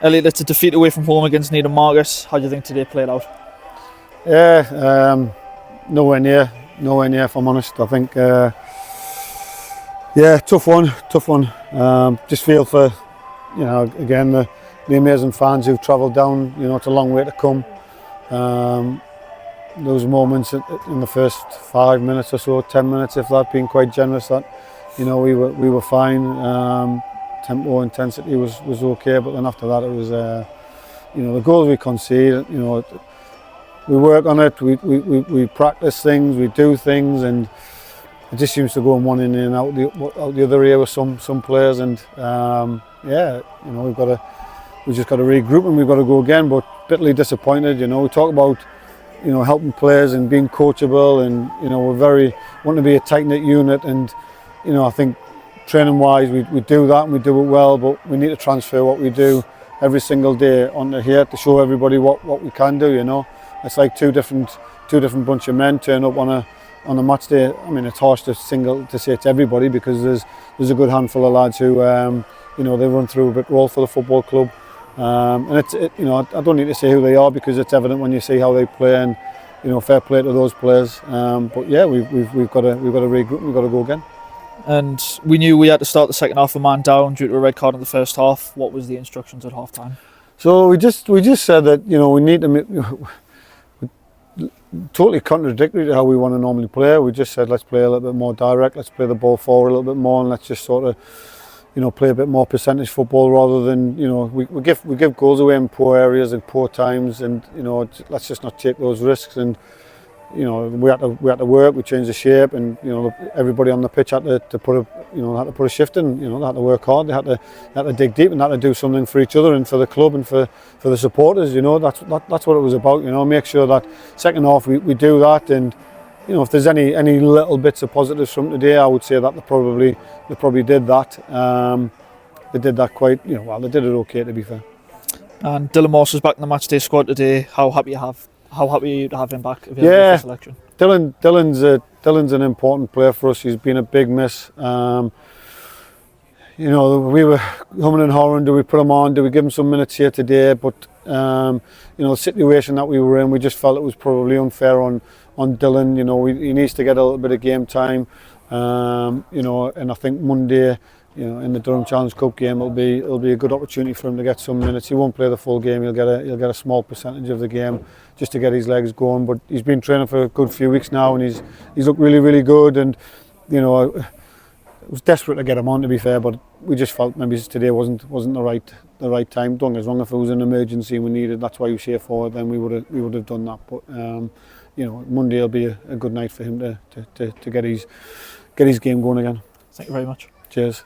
Elliott, it's a defeat away from home against Needham. Marcus, how do you think today played out? Yeah, nowhere near if I'm honest. I think, yeah, tough one. Just feel for, again, the amazing fans who've travelled down. It's a long way to come. Those moments in the first 5 minutes or so, 10 minutes, if that, being quite generous, that we were fine. Tempo, intensity was okay, but then after that it was, the goals we concede. We work on it. We practice things, we do things, and it just seems to go in one in and out the other ear with some players. And yeah, we've just got to regroup and we've got to go again. But bitterly disappointed. We talk about helping players and being coachable, and we're want to be a tight knit unit. And I think training wise we do that and we do it well, but we need to transfer what we do every single day onto here to show everybody what we can do. It's like two different bunch of men turn up on a match day. I mean, it's harsh to say it's everybody, because there's a good handful of lads who they run through a brick wall for the football club. And I don't need to say who they are, because it's evident when you see how they play, and fair play to those players. But yeah, we've got to regroup and we've got to go again. And we knew we had to start the second half a man down due to a red card in the first half. What was the instructions at half time? So we just said that we need to totally contradictory to how we want to normally play. We just said, let's play a little bit more direct, let's play the ball forward a little bit more, and let's just sort of play a bit more percentage football, rather than we give goals away in poor areas and poor times, and let's just not take those risks. And we had to work. We changed the shape, and everybody on the pitch had to put a shift in. They had to work hard. They had to dig deep, and had to do something for each other and for the club and for the supporters. That's what it was about. Make sure that second half we do that. And if there's any little bits of positives from today, I would say that they probably did that. They did that quite well. They did it okay, to be fair. And Dylan Morse is back in the matchday squad today. How happy are you to have him back? Yeah, selection? Dylan's an important player for us. He's been a big miss. We were humming and hawing. Do we put him on? Do we give him some minutes here today? But the situation that we were in, we just felt it was probably unfair on Dylan. He needs to get a little bit of game time. And I think Monday, in the Durham Challenge Cup game, it'll be a good opportunity for him to get some minutes. He won't play the full game. He'll get a small percentage of the game just to get his legs going. But he's been training for a good few weeks now, and he's looked really, really good. And I was desperate to get him on, to be fair, but we just felt maybe today wasn't the right time. Don't get us wrong, if it was an emergency and we needed, that's why we share forward, then we would have done that. But Monday will be a good night for him to get his game going again. Thank you very much. Cheers.